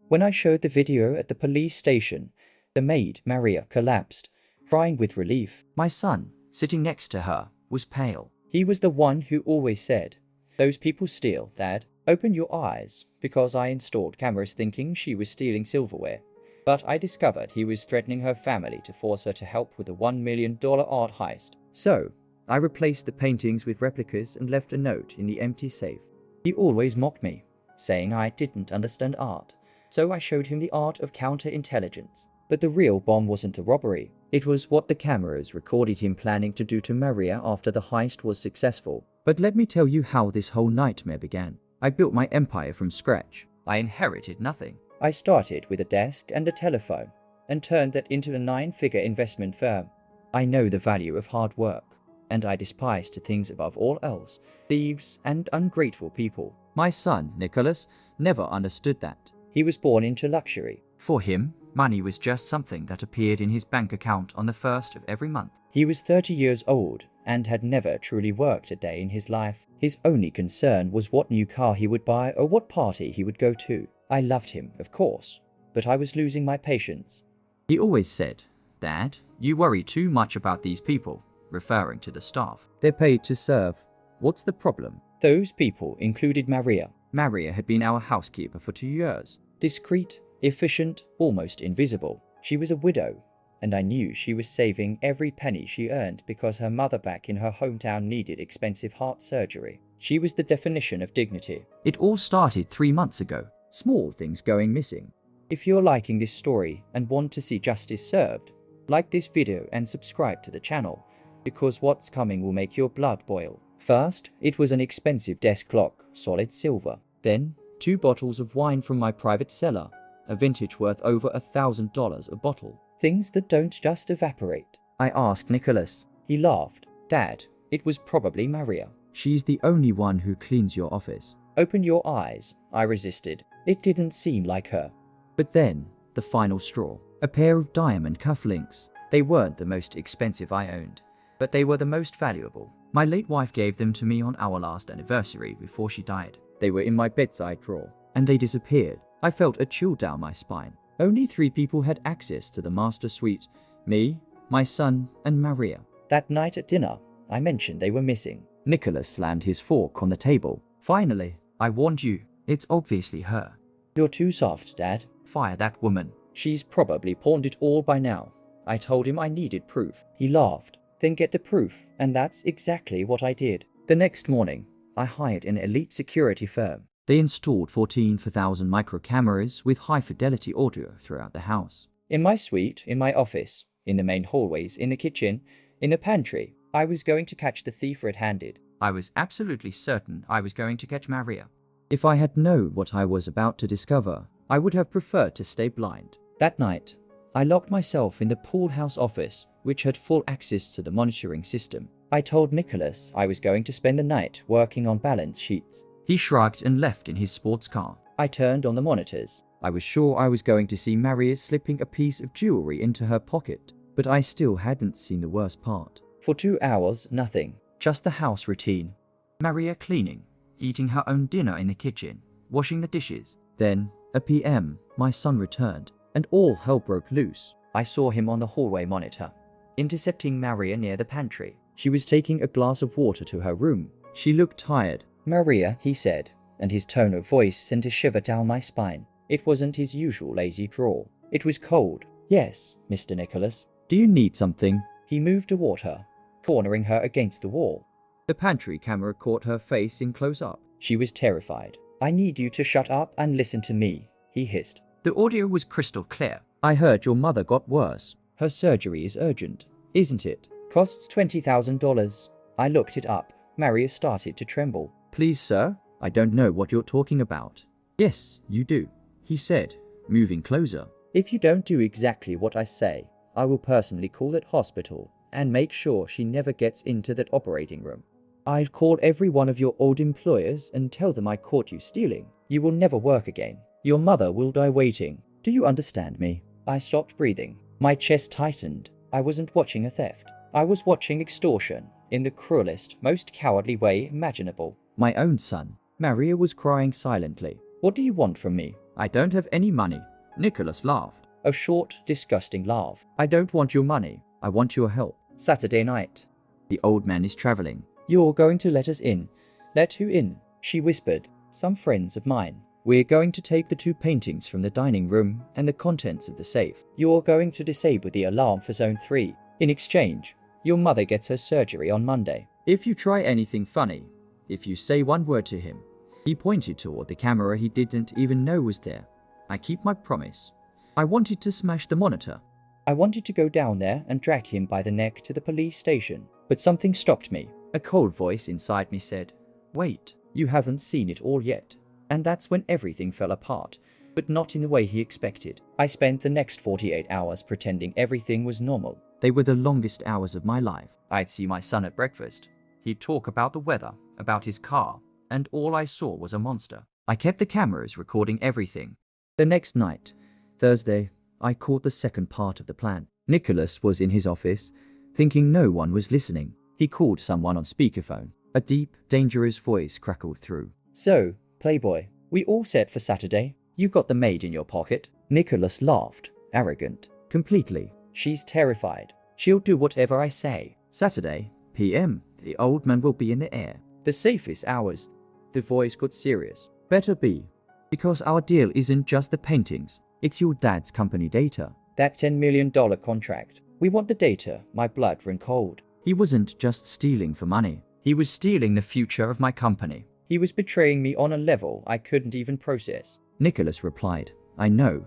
When I showed the video at the police station, the maid, Maria, collapsed, crying with relief. My son, sitting next to her, was pale. He was the one who always said, "Those people steal, Dad. Open your eyes," because I installed cameras thinking she was stealing silverware. But I discovered he was threatening her family to force her to help with the $1 million art heist. So, I replaced the paintings with replicas and left a note in the empty safe. He always mocked me, saying I didn't understand art. So I showed him the art of counterintelligence. But the real bomb wasn't a robbery. It was what the cameras recorded him planning to do to Maria after the heist was successful. But let me tell you how this whole nightmare began. I built my empire from scratch. I inherited nothing. I started with a desk and a telephone, and turned that into a 9-figure investment firm. I know the value of hard work, and I despise two things above all else: thieves and ungrateful people. My son, Nicholas, never understood that. He was born into luxury. For him, money was just something that appeared in his bank account on the 1st of every month. He was 30 years old and had never truly worked a day in his life. His only concern was what new car he would buy or what party he would go to. I loved him, of course, but I was losing my patience. He always said, "Dad, you worry too much about these people," referring to the staff. They're paid to serve. What's the problem? Those people included Maria. Maria had been our housekeeper for 2 years. Discreet, efficient, almost invisible. She was a widow, and I knew she was saving every penny she earned because her mother back in her hometown needed expensive heart surgery. She was the definition of dignity. It all started 3 months ago. Small things going missing. If you're liking this story and want to see justice served, like this video and subscribe to the channel, because what's coming will make your blood boil. First, it was an expensive desk clock, solid silver. Then, 2 bottles of wine from my private cellar, a vintage worth over $1,000 a bottle. Things that don't just evaporate. I asked Nicholas. He laughed. "Dad, it was probably Maria. She's the only one who cleans your office." "Open your eyes," I resisted. It didn't seem like her. But then, the final straw. A pair of diamond cufflinks. They weren't the most expensive I owned, but they were the most valuable. My late wife gave them to me on our last anniversary before she died. They were in my bedside drawer, and they disappeared. I felt a chill down my spine. Only 3 people had access to the master suite: me, my son, and Maria. That night at dinner, I mentioned they were missing. Nicholas slammed his fork on the table. "Finally, I warned you. It's obviously her." "You're too soft, Dad." "Fire that woman. She's probably pawned it all by now." I told him I needed proof. He laughed. "Then get the proof," and that's exactly what I did. The next morning, I hired an elite security firm. They installed 14,000 micro cameras with high-fidelity audio throughout the house. In my suite, in my office, in the main hallways, in the kitchen, in the pantry, I was going to catch the thief red-handed. I was absolutely certain I was going to catch Maria. If I had known what I was about to discover, I would have preferred to stay blind. That night, I locked myself in the pool house office, which had full access to the monitoring system. I told Nicholas I was going to spend the night working on balance sheets. He shrugged and left in his sports car. I turned on the monitors. I was sure I was going to see Maria slipping a piece of jewelry into her pocket, but I still hadn't seen the worst part. For 2 hours, nothing. Just the house routine. Maria cleaning, eating her own dinner in the kitchen, washing the dishes. Then, at PM, my son returned, and all hell broke loose. I saw him on the hallway monitor, intercepting Maria near the pantry. She was taking a glass of water to her room. She looked tired. "Maria," he said, and his tone of voice sent a shiver down my spine. It wasn't his usual lazy drawl. It was cold. "Yes, Mr. Nicholas. Do you need something?" He moved toward her, cornering her against the wall. The pantry camera caught her face in close-up. She was terrified. "I need you to shut up and listen to me," he hissed. The audio was crystal clear. "I heard your mother got worse. Her surgery is urgent, isn't it? Costs $20,000. I looked it up." Maria started to tremble. "Please, sir, I don't know what you're talking about." "Yes, you do," he said, moving closer. "If you don't do exactly what I say, I will personally call that hospital and make sure she never gets into that operating room. I'll call every one of your old employers and tell them I caught you stealing. You will never work again. Your mother will die waiting. Do you understand me?" I stopped breathing. My chest tightened. I wasn't watching a theft. I was watching extortion, in the cruelest, most cowardly way imaginable. My own son. Maria was crying silently. What do you want from me? I don't have any money. Nicholas laughed. A short, disgusting laugh. I don't want your money. I want your help. Saturday night. The old man is traveling. You're going to let us in. Let who in? She whispered. Some friends of mine. We're going to take the 2 paintings from the dining room and the contents of the safe. You're going to disable the alarm for Zone 3. In exchange, your mother gets her surgery on Monday. If you try anything funny, if you say one word to him, he pointed toward the camera he didn't even know was there. I keep my promise. I wanted to smash the monitor. I wanted to go down there and drag him by the neck to the police station, but something stopped me. A cold voice inside me said, "Wait, you haven't seen it all yet." And that's when everything fell apart, but not in the way he expected. I spent the next 48 hours pretending everything was normal. They were the longest hours of my life. I'd see my son at breakfast. He'd talk about the weather, about his car, and all I saw was a monster. I kept the cameras recording everything. The next night, Thursday, I caught the second part of the plan. Nicholas was in his office, thinking no one was listening. He called someone on speakerphone. A deep, dangerous voice crackled through. "So, Playboy, we all set for Saturday? You got the maid in your pocket?" Nicholas laughed, arrogant. "Completely. She's terrified. She'll do whatever I say." Saturday, PM. The old man will be in the air. The safest hours. The voice got serious. "Better be. Because our deal isn't just the paintings. It's your dad's company data. That $10 million contract. We want the data." My blood ran cold. He wasn't just stealing for money. He was stealing the future of my company. He was betraying me on a level I couldn't even process. Nicholas replied, I know.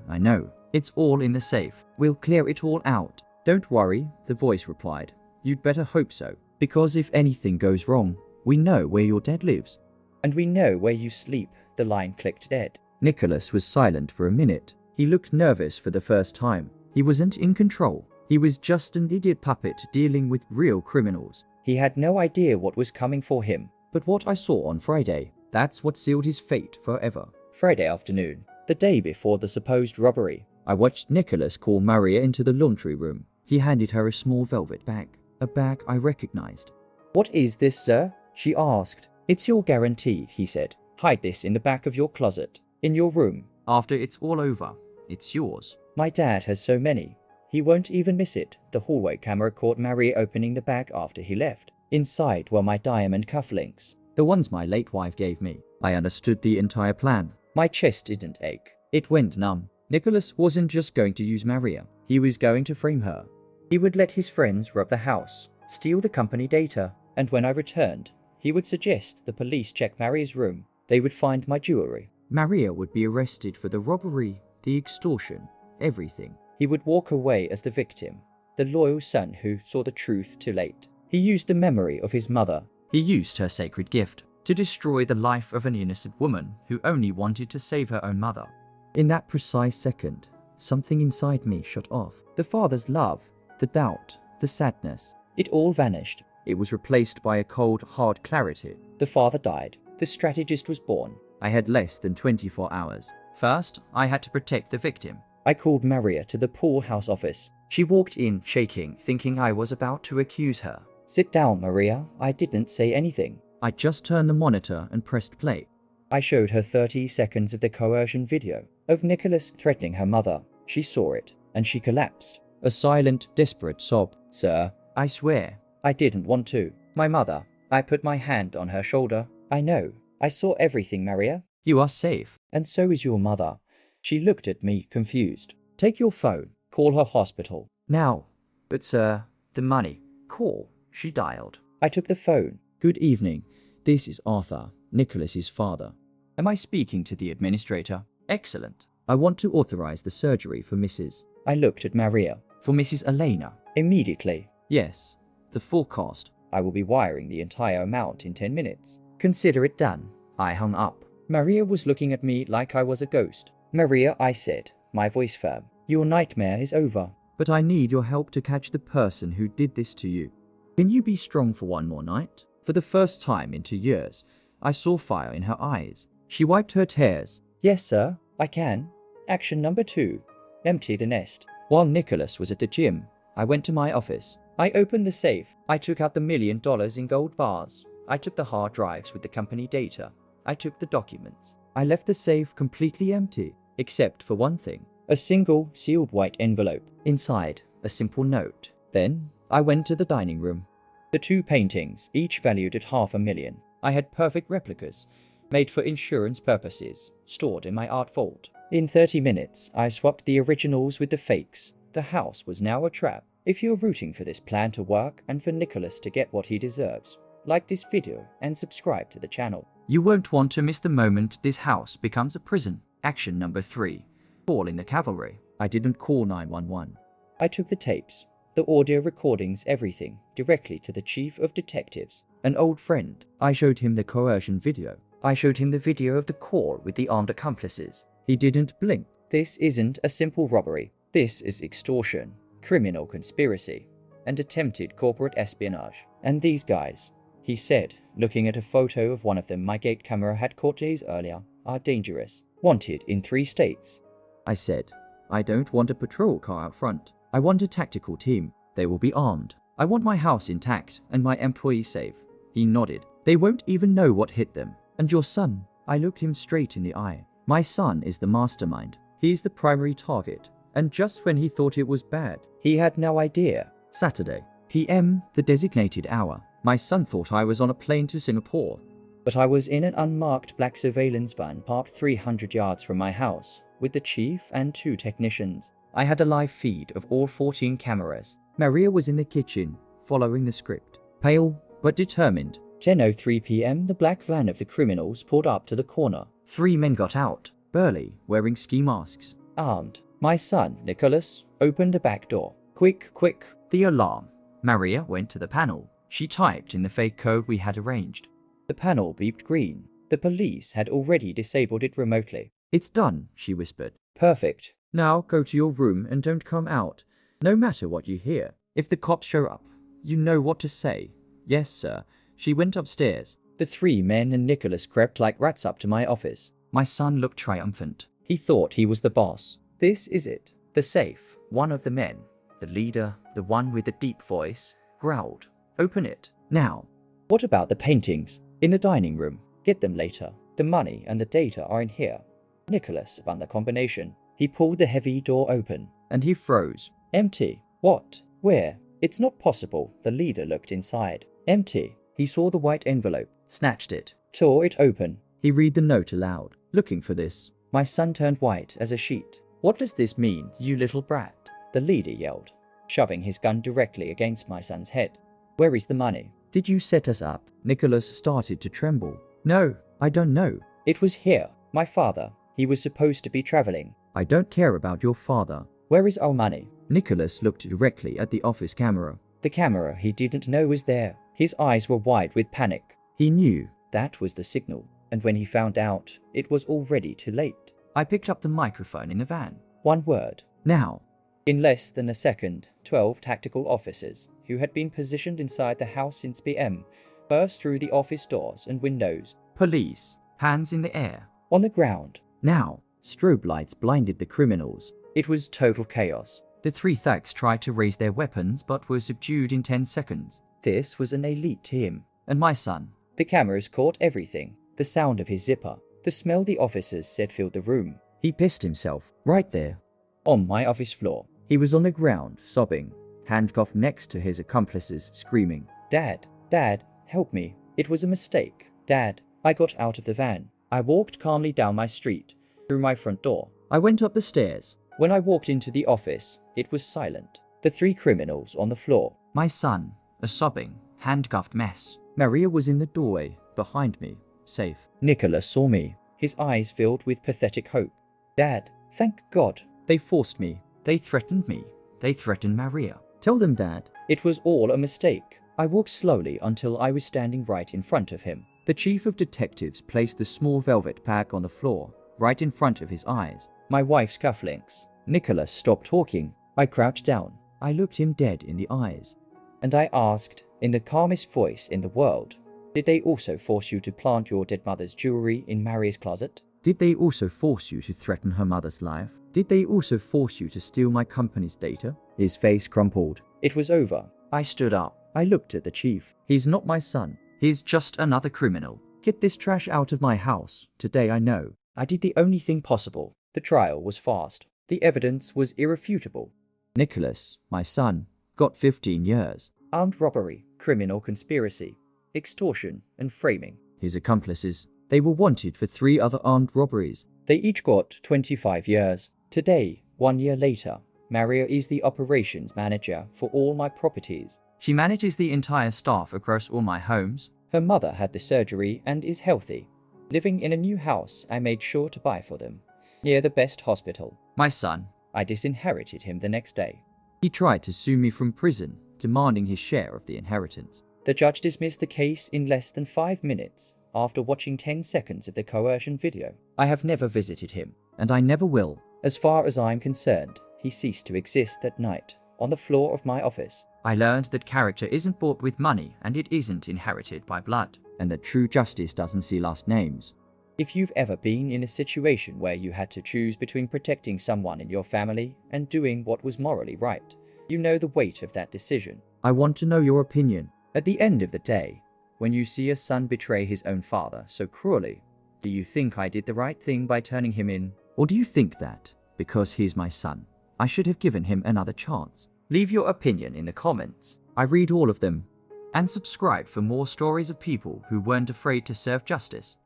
It's all in the safe. We'll clear it all out." "Don't worry," the voice replied. "You'd better hope so. Because if anything goes wrong, we know where your dad lives. And we know where you sleep." The line clicked dead. Nicholas was silent for a minute. He looked nervous for the first time. He wasn't in control. He was just an idiot puppet dealing with real criminals. He had no idea what was coming for him. But what I saw on Friday, that's what sealed his fate forever. Friday afternoon, the day before the supposed robbery, I watched Nicholas call Maria into the laundry room. He handed her a small velvet bag, a bag I recognized. "What is this, sir?" she asked. "It's your guarantee," he said. "Hide this in the back of your closet, in your room. After it's all over, it's yours." My dad has so many. He won't even miss it. The hallway camera caught Maria opening the bag after he left. Inside were my diamond cufflinks, the ones my late wife gave me. I understood the entire plan. My chest didn't ache. It went numb. Nicholas wasn't just going to use Maria. He was going to frame her. He would let his friends rob the house, steal the company data, and when I returned, he would suggest the police check Maria's room. They would find my jewelry. Maria would be arrested for the robbery, the extortion, everything. He would walk away as the victim, the loyal son who saw the truth too late. He used the memory of his mother. He used her sacred gift to destroy the life of an innocent woman who only wanted to save her own mother. In that precise second, something inside me shut off. The father's love, the doubt, the sadness, it all vanished. It was replaced by a cold, hard clarity. The father died. The strategist was born. I had less than 24 hours. First, I had to protect the victim. I called Maria to the pool house office. She walked in, shaking, thinking I was about to accuse her. "Sit down, Maria." I didn't say anything. I just turned the monitor and pressed play. I showed her 30 seconds of the coercion video of Nicholas threatening her mother. She saw it, and she collapsed. A silent, desperate sob. "Sir, I swear, I didn't want to. My mother." I put my hand on her shoulder. "I know. I saw everything, Maria. You are safe. And so is your mother." She looked at me, confused. "Take your phone. Call her hospital. Now." "But sir, the money." "Call." She dialed. I took the phone. "Good evening. This is Arthur, Nicholas's father. Am I speaking to the administrator?" "Excellent. I want to authorize the surgery for Mrs." I looked at Maria. "For Mrs. Elena." "Immediately." "Yes. The full cost. I will be wiring the entire amount in 10 minutes. Consider it done." I hung up. Maria was looking at me like I was a ghost. "Maria," I said, my voice firm, "your nightmare is over. But I need your help to catch the person who did this to you. Can you be strong for one more night?" For the first time in 2 years, I saw fire in her eyes. She wiped her tears. "Yes, sir, I can. Action number 2. Empty the nest." While Nicholas was at the gym, I went to my office. I opened the safe. I took out the $1 million in gold bars. I took the hard drives with the company data. I took the documents. I left the safe completely empty, except for one thing. A single sealed white envelope. Inside, a simple note. Then, I went to the dining room. The 2 paintings, each valued at $500,000. I had perfect replicas, made for insurance purposes, stored in my art vault. In 30 minutes, I swapped the originals with the fakes. The house was now a trap. If you're rooting for this plan to work and for Nicholas to get what he deserves, like this video and subscribe to the channel. You won't want to miss the moment this house becomes a prison. Action number 3. Call in the cavalry. I didn't call 911. I took the tapes, the audio recordings, everything, directly to the chief of detectives, an old friend. I showed him the coercion video. I showed him the video of the call with the armed accomplices. He didn't blink. This isn't a simple robbery. This is extortion, criminal conspiracy, and attempted corporate espionage. And these guys, he said, looking at a photo of one of them my gate camera had caught days earlier, are dangerous. Wanted in 3 states. I said, I don't want a patrol car out front. I want a tactical team. They will be armed. I want my house intact and my employees safe. He nodded. They won't even know what hit them. And your son? I looked him straight in the eye. My son is the mastermind. He's the primary target. And just when he thought it was bad, he had no idea. Saturday, PM, the designated hour. My son thought I was on a plane to Singapore. But I was in an unmarked black surveillance van parked 300 yards from my house, with the chief and 2 technicians. I had a live feed of all 14 cameras. Maria was in the kitchen, following the script. Pale, but determined. 10:03 PM, the black van of the criminals pulled up to the corner. 3 men got out, burly, wearing ski masks, armed. My son, Nicholas, opened the back door. Quick, quick, the alarm. Maria went to the panel. She typed in the fake code we had arranged. The panel beeped green. The police had already disabled it remotely. It's done, she whispered. Perfect. Now go to your room and don't come out. No matter what you hear. If the cops show up, you know what to say. Yes, sir. She went upstairs. The 3 men and Nicholas crept like rats up to my office. My son looked triumphant. He thought he was the boss. This is it. The safe. One of the men, the leader, the one with the deep voice, growled. Open it. Now. What about the paintings? In the dining room. Get them later. The money and the data are in here. Nicholas found the combination. He pulled the heavy door open, and he froze. Empty. What? Where? It's not possible. The leader looked inside. Empty. He saw the white envelope, snatched it, tore it open. He read the note aloud, looking for this. My son turned white as a sheet. What does this mean, you little brat? The leader yelled, shoving his gun directly against my son's head. Where is the money? Did you set us up? Nicholas started to tremble. No, I don't know. It was here. My father. He was supposed to be traveling. I don't care about your father. Where is our money? Nicholas looked directly at the office camera. The camera he didn't know was there. His eyes were wide with panic. He knew that was the signal. And when he found out, it was already too late. I picked up the microphone in the van. One word. Now. In less than a second, 12 tactical officers, who had been positioned inside the house since PM, burst through the office doors and windows. Police, hands in the air, on the ground. Now, strobe lights blinded the criminals. It was total chaos. The 3 thugs tried to raise their weapons but were subdued in 10 seconds. This was an elite team. And my son. The cameras caught everything. The sound of his zipper. The smell the officers said filled the room. He pissed himself. Right there. On my office floor. He was on the ground, sobbing. Handcuffed next to his accomplices, screaming. Dad, Dad, help me. It was a mistake. Dad. I got out of the van. I walked calmly down my street. Through my front door. I went up the stairs. When I walked into the office, it was silent. The 3 criminals on the floor. My son. A sobbing, handcuffed mess. Maria was in the doorway, behind me, safe. Nicholas saw me, his eyes filled with pathetic hope. Dad, thank God. They forced me. They threatened me. They threatened Maria. Tell them, Dad. It was all a mistake. I walked slowly until I was standing right in front of him. The chief of detectives placed the small velvet pack on the floor, right in front of his eyes. My wife's cufflinks. Nicholas stopped talking. I crouched down. I looked him dead in the eyes. And I asked, in the calmest voice in the world, did they also force you to plant your dead mother's jewelry in Maria's closet? Did they also force you to threaten her mother's life? Did they also force you to steal my company's data? His face crumpled. It was over. I stood up. I looked at the chief. He's not my son. He's just another criminal. Get this trash out of my house. Today I know. I did the only thing possible. The trial was fast. The evidence was irrefutable. Nicholas, my son, got 15 years. Armed robbery, criminal conspiracy, extortion, and framing. His accomplices, they were wanted for 3 other armed robberies. They each got 25 years. Today, 1 year later, Maria is the operations manager for all my properties. She manages the entire staff across all my homes. Her mother had the surgery and is healthy. Living in a new house I made sure to buy for them, near the best hospital. My son, I disinherited him the next day. He tried to sue me from prison, demanding his share of the inheritance. The judge dismissed the case in less than 5 minutes after watching 10 seconds of the coercion video. I have never visited him, and I never will. As far as I'm concerned, he ceased to exist that night, on the floor of my office. I learned that character isn't bought with money and it isn't inherited by blood, and that true justice doesn't see last names. If you've ever been in a situation where you had to choose between protecting someone in your family and doing what was morally right, you know the weight of that decision. I want to know your opinion. At the end of the day, when you see a son betray his own father so cruelly, do you think I did the right thing by turning him in? Or do you think that, because he's my son, I should have given him another chance? Leave your opinion in the comments. I read all of them. And subscribe for more stories of people who weren't afraid to serve justice.